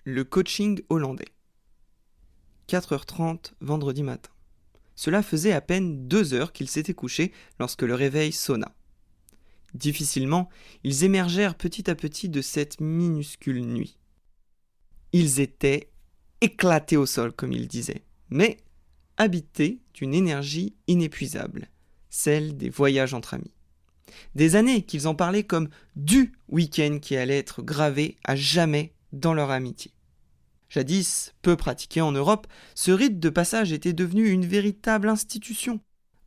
le coaching hollandais. 4h30 vendredi matin. Cela faisait à peine 2 heures qu'ils s'étaient couchés lorsque le réveil sonna. Difficilement, ils émergèrent petit à petit de cette minuscule nuit. Ils étaient éclatés au sol, comme ils disaient, mais habités d'une énergie inépuisable, celle des voyages entre amis. Des années qu'ils en parlaient comme du week-end qui allait être gravé à jamais dans leur amitié. Jadis, peu pratiqué en Europe, ce rite de passage était devenu une véritable institution.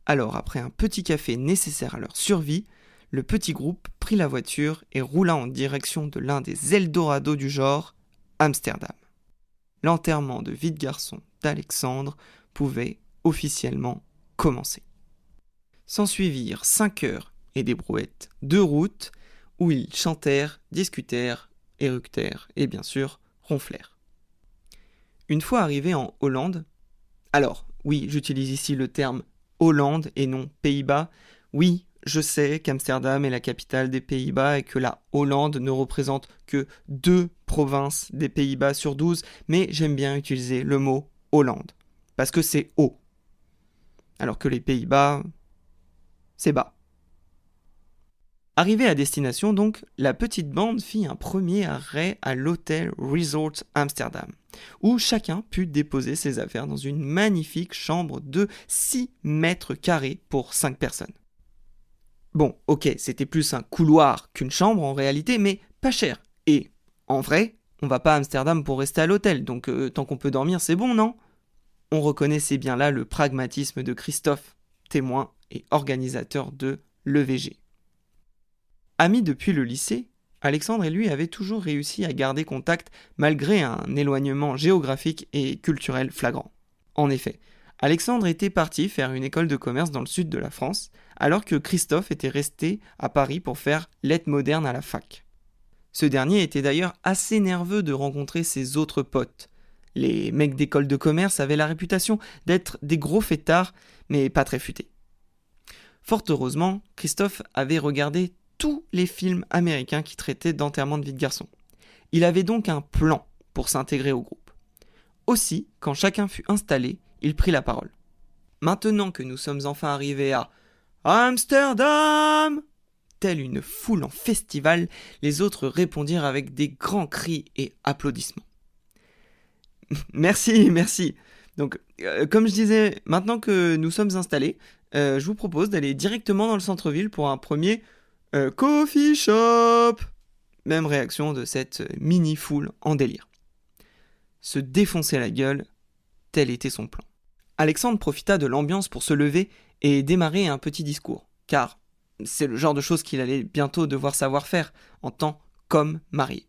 Alors, après un petit café nécessaire à leur survie, le petit groupe prit la voiture et roula en direction de l'un des Eldorado du genre, Amsterdam. L'enterrement de vie de garçon d'Alexandre pouvait officiellement commencer. S'ensuivirent 5 heures et des brouettes de route où ils chantèrent, discutèrent, éructèrent et bien sûr ronflèrent. Une fois arrivés en Hollande, alors oui, j'utilise ici le terme Hollande et non Pays-Bas, oui, je sais qu'Amsterdam est la capitale des Pays-Bas et que la Hollande ne représente que 2 provinces des Pays-Bas sur 12, mais j'aime bien utiliser le mot Hollande, parce que c'est haut, alors que les Pays-Bas, c'est bas. Arrivée à destination donc, la petite bande fit un premier arrêt à l'hôtel Resort Amsterdam, où chacun put déposer ses affaires dans une magnifique chambre de 6 mètres carrés pour 5 personnes. Bon, ok, c'était plus un couloir qu'une chambre en réalité, mais pas cher. Et, en vrai, on va pas à Amsterdam pour rester à l'hôtel, donc tant qu'on peut dormir, c'est bon, non ? On reconnaissait bien là le pragmatisme de Christophe, témoin et organisateur de l'EVG. Amis depuis le lycée, Alexandre et lui avaient toujours réussi à garder contact malgré un éloignement géographique et culturel flagrant. En effet, Alexandre était parti faire une école de commerce dans le sud de la France, alors que Christophe était resté à Paris pour faire lettres modernes à la fac. Ce dernier était d'ailleurs assez nerveux de rencontrer ses autres potes. Les mecs d'école de commerce avaient la réputation d'être des gros fêtards, mais pas très futés. Fort heureusement, Christophe avait regardé tous les films américains qui traitaient d'enterrement de vie de garçon. Il avait donc un plan pour s'intégrer au groupe. Aussi, quand chacun fut installé, il prit la parole. Maintenant que nous sommes enfin arrivés à Amsterdam, telle une foule en festival, les autres répondirent avec des grands cris et applaudissements. Merci. Donc, comme je disais, maintenant que nous sommes installés, je vous propose d'aller directement dans le centre-ville pour un premier coffee shop. Même réaction de cette mini-foule en délire. Se défoncer la gueule, tel était son plan. Alexandre profita de l'ambiance pour se lever et démarrer un petit discours, car c'est le genre de choses qu'il allait bientôt devoir savoir faire, en tant qu'homme marié.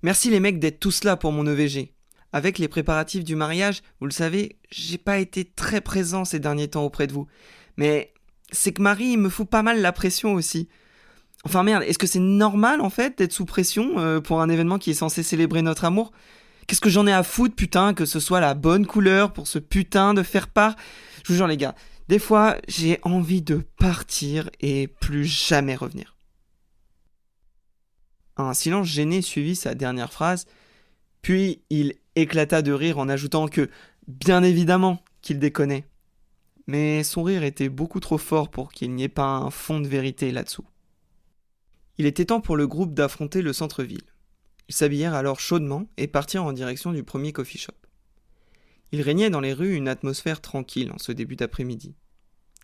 Merci les mecs d'être tous là pour mon EVG. Avec les préparatifs du mariage, vous le savez, j'ai pas été très présent ces derniers temps auprès de vous. Mais c'est que Marie me fout pas mal la pression aussi. Enfin merde, est-ce que c'est normal en fait d'être sous pression pour un événement qui est censé célébrer notre amour ? Qu'est-ce que j'en ai à foutre putain que ce soit la bonne couleur pour ce putain de faire-part ? Je vous jure les gars, des fois j'ai envie de partir et plus jamais revenir. Un silence gêné suivit sa dernière phrase, puis il éclata de rire en ajoutant que, bien évidemment, qu'il déconnait. Mais son rire était beaucoup trop fort pour qu'il n'y ait pas un fond de vérité là-dessous. Il était temps pour le groupe d'affronter le centre-ville. Ils s'habillèrent alors chaudement et partirent en direction du premier coffee shop. Il régnait dans les rues une atmosphère tranquille en ce début d'après-midi.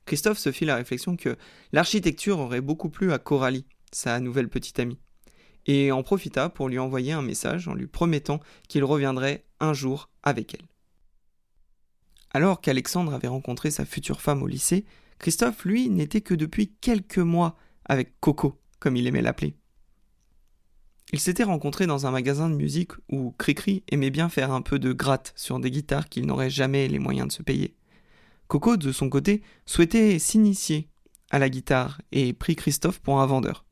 Christophe se fit la réflexion que l'architecture aurait beaucoup plu à Coralie, sa nouvelle petite amie, et en profita pour lui envoyer un message en lui promettant qu'il reviendrait un jour avec elle. Alors qu'Alexandre avait rencontré sa future femme au lycée, Christophe, lui, n'était que depuis quelques mois avec Coco, comme il aimait l'appeler. Ils s'étaient rencontrés dans un magasin de musique où Cricri aimait bien faire un peu de gratte sur des guitares qu'il n'aurait jamais les moyens de se payer. Coco, de son côté, souhaitait s'initier à la guitare et prit Christophe pour un vendeur.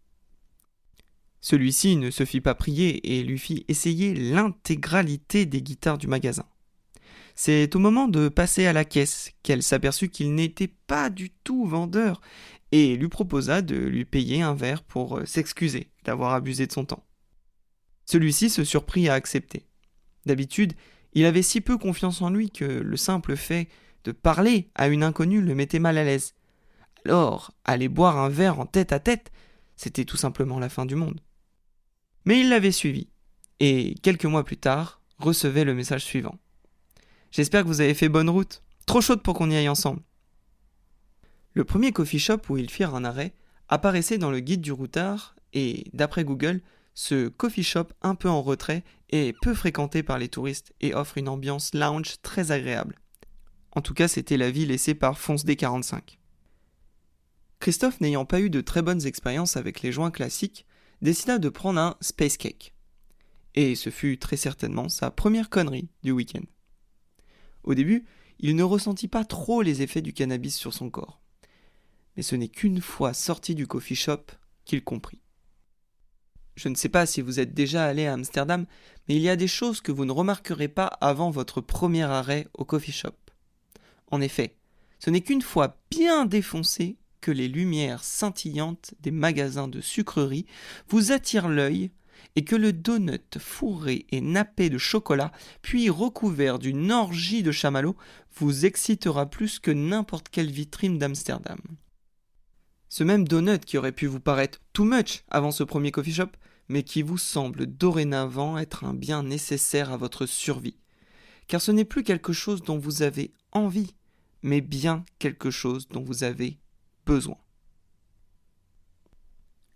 Celui-ci ne se fit pas prier et lui fit essayer l'intégralité des guitares du magasin. C'est au moment de passer à la caisse qu'elle s'aperçut qu'il n'était pas du tout vendeur et lui proposa de lui payer un verre pour s'excuser d'avoir abusé de son temps. Celui-ci se surprit à accepter, D'habitude, il avait si peu confiance en lui que le simple fait de parler à une inconnue le mettait mal à l'aise. Alors, aller boire un verre en tête-à-tête, c'était tout simplement la fin du monde. Mais il l'avait suivi, et quelques mois plus tard, recevait le message suivant. « J'espère que vous avez fait bonne route. Trop chaude pour qu'on y aille ensemble. » Le premier coffee shop où ils firent un arrêt apparaissait dans le guide du routard et, d'après Google, ce coffee shop un peu en retrait est peu fréquenté par les touristes et offre une ambiance lounge très agréable. En tout cas, c'était l'avis laissé par Fonce D45. Christophe, n'ayant pas eu de très bonnes expériences avec les joints classiques, décida de prendre un Space Cake. Et ce fut très certainement sa première connerie du week-end. Au début, il ne ressentit pas trop les effets du cannabis sur son corps. Mais ce n'est qu'une fois sorti du coffee shop qu'il comprit. Je ne sais pas si vous êtes déjà allé à Amsterdam, mais il y a des choses que vous ne remarquerez pas avant votre premier arrêt au coffee shop. En effet, ce n'est qu'une fois bien défoncé que les lumières scintillantes des magasins de sucreries vous attirent l'œil et que le donut fourré et nappé de chocolat, puis recouvert d'une orgie de chamallows, vous excitera plus que n'importe quelle vitrine d'Amsterdam. Ce même donut qui aurait pu vous paraître too much avant ce premier coffee shop, mais qui vous semble dorénavant être un bien nécessaire à votre survie. Car ce n'est plus quelque chose dont vous avez envie, mais bien quelque chose dont vous avez besoin.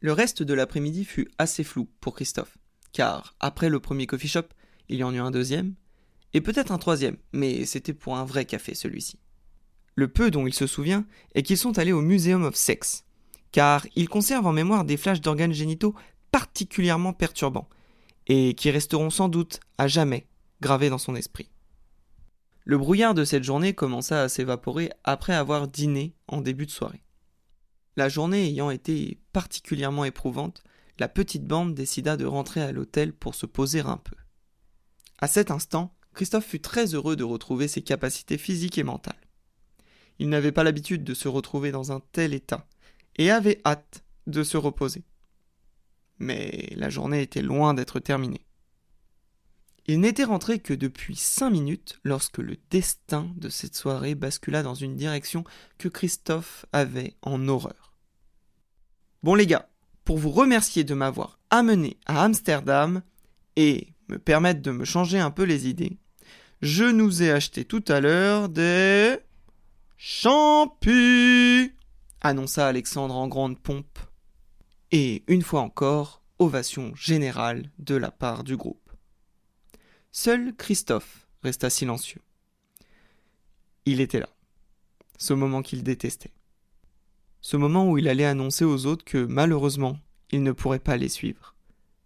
Le reste de l'après-midi fut assez flou pour Christophe, car après le premier coffee shop, il y en eut un deuxième, et peut-être un troisième, mais c'était pour un vrai café celui-ci. Le peu dont il se souvient est qu'ils sont allés au Museum of Sex, car il conserve en mémoire des flashs d'organes génitaux particulièrement perturbants, et qui resteront sans doute à jamais gravés dans son esprit. Le brouillard de cette journée commença à s'évaporer après avoir dîné en début de soirée. La journée ayant été particulièrement éprouvante, la petite bande décida de rentrer à l'hôtel pour se poser un peu. À cet instant, Christophe fut très heureux de retrouver ses capacités physiques et mentales. Il n'avait pas l'habitude de se retrouver dans un tel état et avait hâte de se reposer. Mais la journée était loin d'être terminée. Il n'était rentré que depuis 5 minutes lorsque le destin de cette soirée bascula dans une direction que Christophe avait en horreur. Bon les gars, pour vous remercier de m'avoir amené à Amsterdam et me permettre de me changer un peu les idées, je nous ai acheté tout à l'heure des champis, annonça Alexandre en grande pompe. Et une fois encore, ovation générale de la part du groupe. Seul Christophe resta silencieux. Il était là, ce moment qu'il détestait. Ce moment où il allait annoncer aux autres que, malheureusement, il ne pourrait pas les suivre,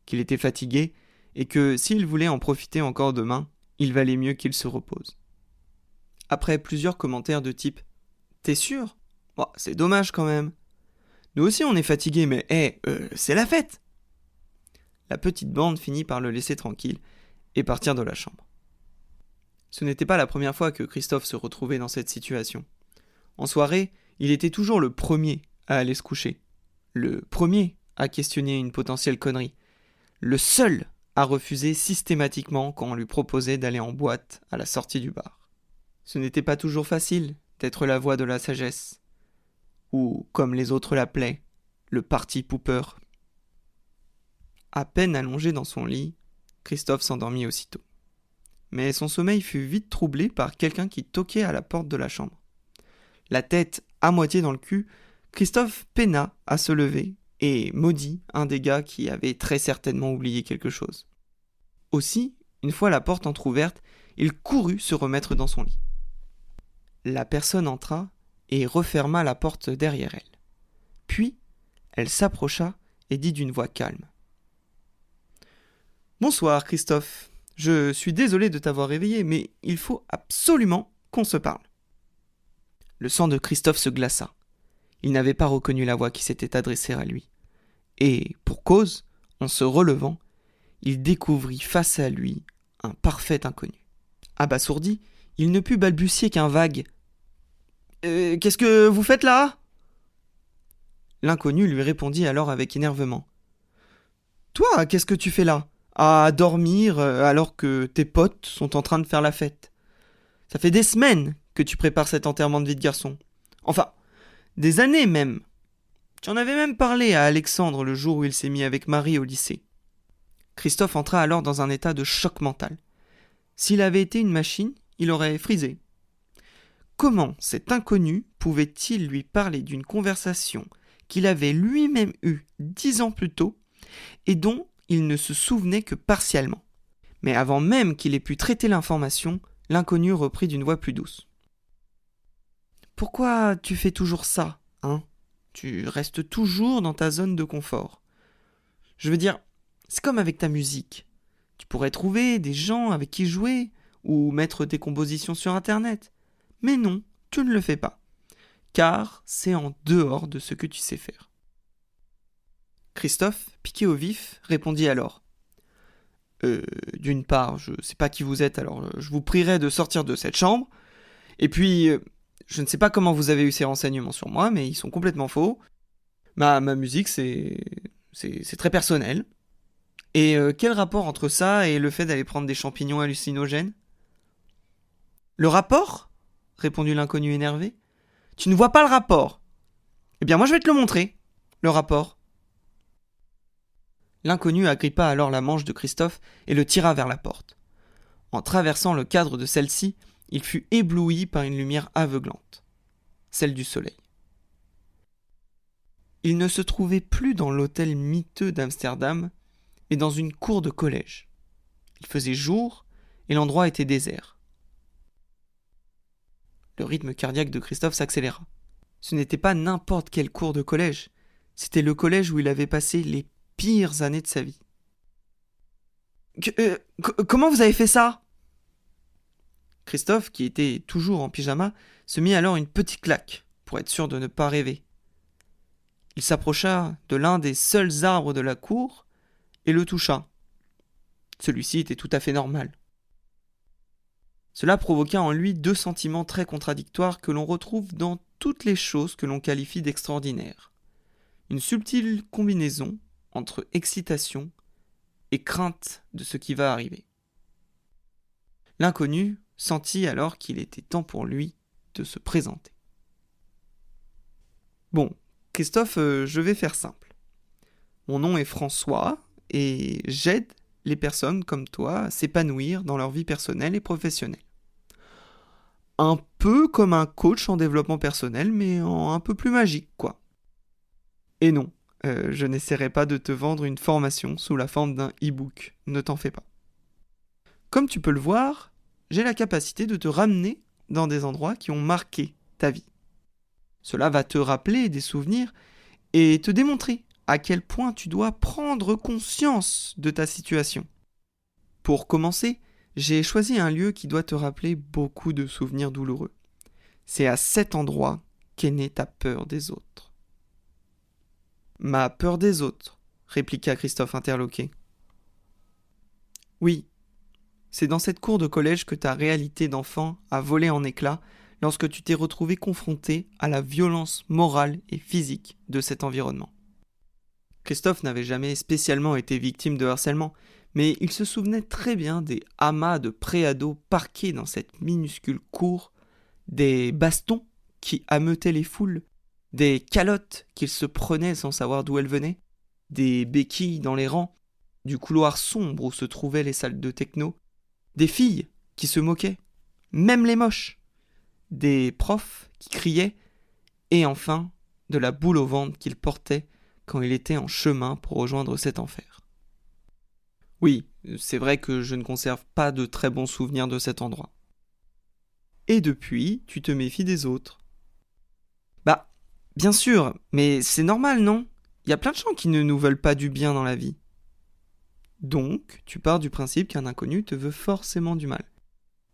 qu'il était fatigué et que, s'il voulait en profiter encore demain, il valait mieux qu'il se repose. Après plusieurs commentaires de type « T'es sûr ? Bon, c'est dommage quand même. Nous aussi on est fatigués, mais c'est la fête !» La petite bande finit par le laisser tranquille et partir de la chambre. Ce n'était pas la première fois que Christophe se retrouvait dans cette situation. En soirée, il était toujours le premier à aller se coucher, le premier à questionner une potentielle connerie, le seul à refuser systématiquement quand on lui proposait d'aller en boîte à la sortie du bar. Ce n'était pas toujours facile d'être la voix de la sagesse, ou, comme les autres l'appelaient, le party pooper. À peine allongé dans son lit, Christophe s'endormit aussitôt. Mais son sommeil fut vite troublé par quelqu'un qui toquait à la porte de la chambre. La tête à moitié dans le cul, Christophe peina à se lever et maudit un des gars qui avait très certainement oublié quelque chose. Aussi, une fois la porte entr'ouverte, il courut se remettre dans son lit. La personne entra et referma la porte derrière elle. Puis, elle s'approcha et dit d'une voix calme. « Bonsoir, Christophe. Je suis désolé de t'avoir réveillé, mais il faut absolument qu'on se parle. » Le sang de Christophe se glaça. Il n'avait pas reconnu la voix qui s'était adressée à lui. Et, pour cause, en se relevant, il découvrit face à lui un parfait inconnu. Abasourdi, il ne put balbutier qu'un vague « Qu'est-ce que vous faites là ?» L'inconnu lui répondit alors avec énervement. « Toi, qu'est-ce que tu fais là ? à dormir alors que tes potes sont en train de faire la fête. Ça fait des semaines que tu prépares cet enterrement de vie de garçon. Enfin, des années même. Tu en avais même parlé à Alexandre le jour où il s'est mis avec Marie au lycée. Christophe entra alors dans un état de choc mental. S'il avait été une machine, il aurait frisé. Comment cet inconnu pouvait-il lui parler d'une conversation qu'il avait lui-même eue 10 ans plus tôt et dont il ne se souvenait que partiellement? Mais avant même qu'il ait pu traiter l'information, l'inconnu reprit d'une voix plus douce. « Pourquoi tu fais toujours ça, hein ? Tu restes toujours dans ta zone de confort. Je veux dire, c'est comme avec ta musique. Tu pourrais trouver des gens avec qui jouer ou mettre tes compositions sur Internet. Mais non, tu ne le fais pas, car c'est en dehors de ce que tu sais faire. » Christophe, piqué au vif, répondit alors. D'une part, je ne sais pas qui vous êtes, alors je vous prierai de sortir de cette chambre. Et puis, je ne sais pas comment vous avez eu ces renseignements sur moi, mais ils sont complètement faux. Ma musique, c'est très personnel. Et quel rapport entre ça et le fait d'aller prendre des champignons hallucinogènes ? Le rapport ? Répondit l'inconnu énervé. Tu ne vois pas le rapport ? Eh bien, moi je vais te le montrer, le rapport. L'inconnu agrippa alors la manche de Christophe et le tira vers la porte. En traversant le cadre de celle-ci, il fut ébloui par une lumière aveuglante, celle du soleil. Il ne se trouvait plus dans l'hôtel miteux d'Amsterdam, mais dans une cour de collège. Il faisait jour et l'endroit était désert. Le rythme cardiaque de Christophe s'accéléra. Ce n'était pas n'importe quelle cour de collège, c'était le collège où il avait passé les pires années de sa vie. Comment vous avez fait ça ? Christophe, qui était toujours en pyjama, se mit alors une petite claque, pour être sûr de ne pas rêver. Il s'approcha de l'un des seuls arbres de la cour et le toucha. Celui-ci était tout à fait normal. Cela provoqua en lui 2 sentiments très contradictoires que l'on retrouve dans toutes les choses que l'on qualifie d'extraordinaires. Une subtile combinaison entre excitation et crainte de ce qui va arriver. L'inconnu sentit alors qu'il était temps pour lui de se présenter. Bon, Christophe, je vais faire simple. Mon nom est François et j'aide les personnes comme toi à s'épanouir dans leur vie personnelle et professionnelle. Un peu comme un coach en développement personnel, mais en un peu plus magique, quoi. Et non, je n'essaierai pas de te vendre une formation sous la forme d'un e-book, ne t'en fais pas. Comme tu peux le voir, j'ai la capacité de te ramener dans des endroits qui ont marqué ta vie. Cela va te rappeler des souvenirs et te démontrer à quel point tu dois prendre conscience de ta situation. Pour commencer, j'ai choisi un lieu qui doit te rappeler beaucoup de souvenirs douloureux. C'est à cet endroit qu'est née ta peur des autres. Ma peur des autres, répliqua Christophe interloqué. Oui, c'est dans cette cour de collège que ta réalité d'enfant a volé en éclats lorsque tu t'es retrouvé confronté à la violence morale et physique de cet environnement. Christophe n'avait jamais spécialement été victime de harcèlement, mais il se souvenait très bien des amas de préados parqués dans cette minuscule cour, des bastons qui ameutaient les foules, des calottes qu'il se prenait sans savoir d'où elles venaient, des béquilles dans les rangs, du couloir sombre où se trouvaient les salles de techno, des filles qui se moquaient, même les moches, des profs qui criaient, et enfin de la boule au ventre qu'il portait quand il était en chemin pour rejoindre cet enfer. Oui, c'est vrai que je ne conserve pas de très bons souvenirs de cet endroit. Et depuis, tu te méfies des autres. Bah, bien sûr, mais c'est normal, non ? Il y a plein de gens qui ne nous veulent pas du bien dans la vie. Donc, tu pars du principe qu'un inconnu te veut forcément du mal.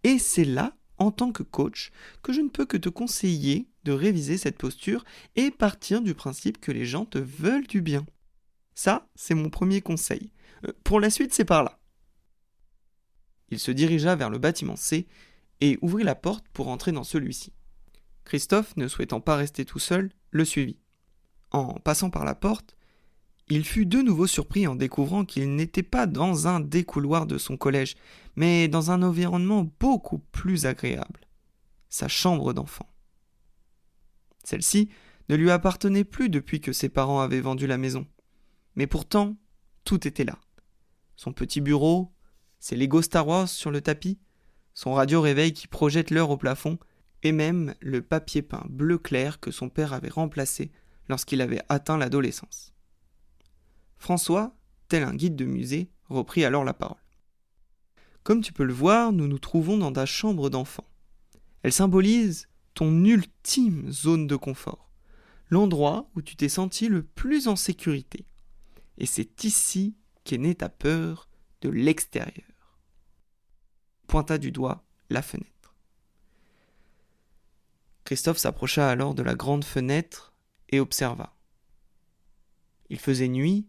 Et c'est là, en tant que coach, que je ne peux que te conseiller de réviser cette posture et partir du principe que les gens te veulent du bien. Ça, c'est mon premier conseil. Pour la suite, c'est par là. Il se dirigea vers le bâtiment C et ouvrit la porte pour entrer dans celui-ci. Christophe, ne souhaitant pas rester tout seul, le suivit. En passant par la porte, Il fut de nouveau surpris en découvrant qu'il n'était pas dans un des couloirs de son collège, mais dans un environnement beaucoup plus agréable, sa chambre d'enfant. Celle-ci ne lui appartenait plus depuis que ses parents avaient vendu la maison. Mais pourtant, tout était là. Son petit bureau, ses Lego Star Wars sur le tapis, son radio-réveil qui projette l'heure au plafond, et même le papier peint bleu clair que son père avait remplacé lorsqu'il avait atteint l'adolescence. François, tel un guide de musée, reprit alors la parole. Comme tu peux le voir, nous nous trouvons dans ta chambre d'enfant. Elle symbolise ton ultime zone de confort, l'endroit où tu t'es senti le plus en sécurité. Et c'est ici qu'est née ta peur de l'extérieur. Pointa du doigt la fenêtre. Christophe s'approcha alors de la grande fenêtre et observa. Il faisait nuit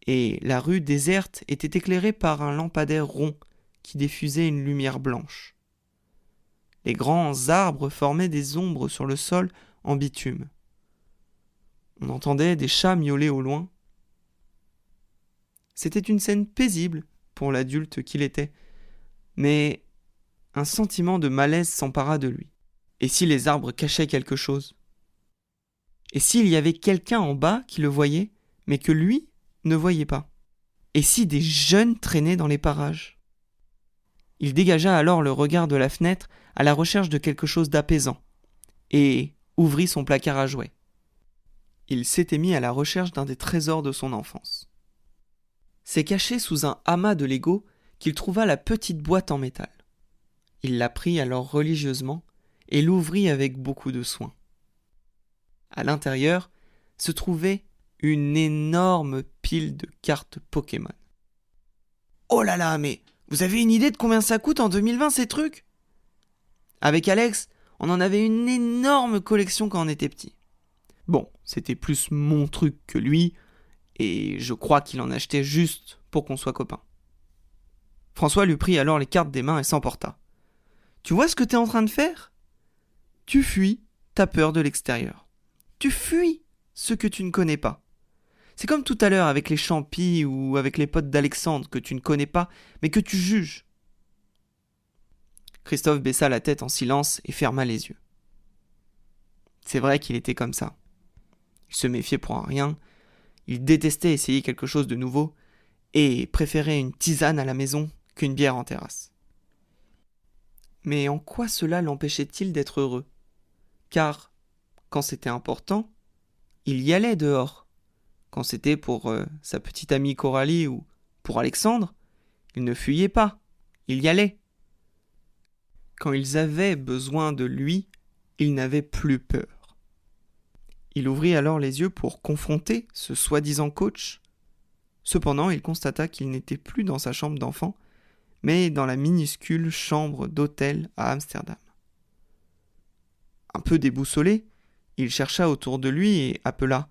et la rue déserte était éclairée par un lampadaire rond qui diffusait une lumière blanche. Les grands arbres formaient des ombres sur le sol en bitume. On entendait des chats miauler au loin. C'était une scène paisible pour l'adulte qu'il était, mais un sentiment de malaise s'empara de lui. Et si les arbres cachaient quelque chose ? Et s'il y avait quelqu'un en bas qui le voyait, mais que lui ne voyait pas ? Et si des jeunes traînaient dans les parages ? Il dégagea alors le regard de la fenêtre à la recherche de quelque chose d'apaisant, et ouvrit son placard à jouets. Il s'était mis à la recherche d'un des trésors de son enfance. C'est caché sous un amas de Lego qu'il trouva la petite boîte en métal. Il la prit alors religieusement et l'ouvrit avec beaucoup de soin. À l'intérieur se trouvait une énorme pile de cartes Pokémon. Oh là là, mais vous avez une idée de combien ça coûte en 2020 ces trucs ? Avec Alex, on en avait une énorme collection quand on était petit. Bon, c'était plus mon truc que lui, et je crois qu'il en achetait juste pour qu'on soit copains. François lui prit alors les cartes des mains et s'emporta. Tu vois ce que t'es en train de faire ? Tu fuis ta peur de l'extérieur. Tu fuis ce que tu ne connais pas. C'est comme tout à l'heure avec les champis ou avec les potes d'Alexandre que tu ne connais pas, mais que tu juges. Christophe baissa la tête en silence et ferma les yeux. C'est vrai qu'il était comme ça. Il se méfiait pour rien, il détestait essayer quelque chose de nouveau et préférait une tisane à la maison qu'une bière en terrasse. Mais en quoi cela l'empêchait-il d'être heureux ? Car, quand c'était important, il y allait dehors. Quand c'était pour sa petite amie Coralie ou pour Alexandre, il ne fuyait pas, il y allait. Quand ils avaient besoin de lui, il n'avait plus peur. Il ouvrit alors les yeux pour confronter ce soi-disant coach. Cependant, il constata qu'il n'était plus dans sa chambre d'enfant, mais dans la minuscule chambre d'hôtel à Amsterdam. Un peu déboussolé, il chercha autour de lui et appela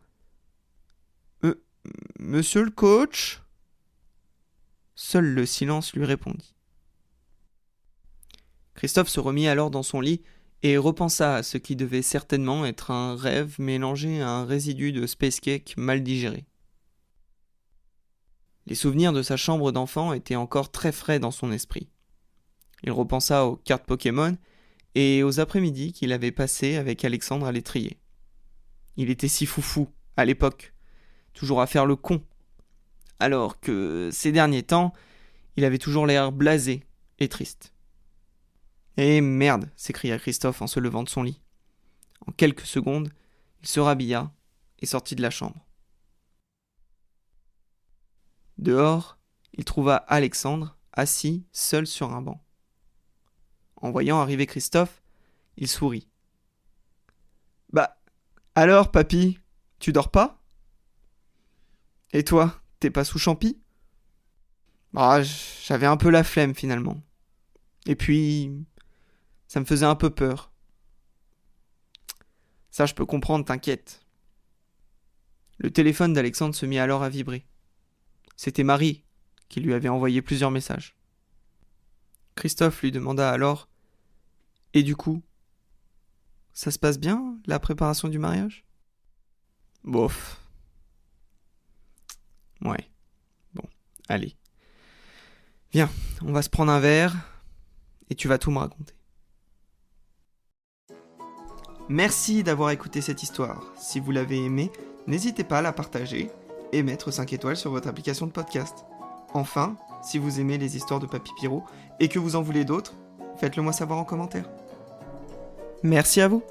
« Monsieur le coach ?» Seul le silence lui répondit. Christophe se remit alors dans son lit et repensa à ce qui devait certainement être un rêve mélangé à un résidu de space cake mal digéré. Les souvenirs de sa chambre d'enfant étaient encore très frais dans son esprit. Il repensa aux cartes Pokémon et aux après-midi qu'il avait passés avec Alexandre à l'étrier. Il était si foufou, à l'époque, toujours à faire le con, alors que ces derniers temps, il avait toujours l'air blasé et triste. « Eh merde !» s'écria Christophe en se levant de son lit. En quelques secondes, il se rhabilla et sortit de la chambre. Dehors, il trouva Alexandre assis seul sur un banc. En voyant arriver Christophe, il sourit. « Bah, alors, papy, tu dors pas ? Et toi, t'es pas sous champi ? » Ah, j'avais un peu la flemme finalement. Et puis, ça me faisait un peu peur. Ça, je peux comprendre, t'inquiète. Le téléphone d'Alexandre se mit alors à vibrer. C'était Marie qui lui avait envoyé plusieurs messages. Christophe lui demanda alors « Et du coup, ça se passe bien, la préparation du mariage ?» Bof. Ouais. Bon, allez. Viens, on va se prendre un verre et tu vas tout me raconter. Merci d'avoir écouté cette histoire. Si vous l'avez aimée, n'hésitez pas à la partager et mettre 5 étoiles sur votre application de podcast. Enfin, si vous aimez les histoires de Papy Pierrot et que vous en voulez d'autres, faites-le moi savoir en commentaire. Merci à vous.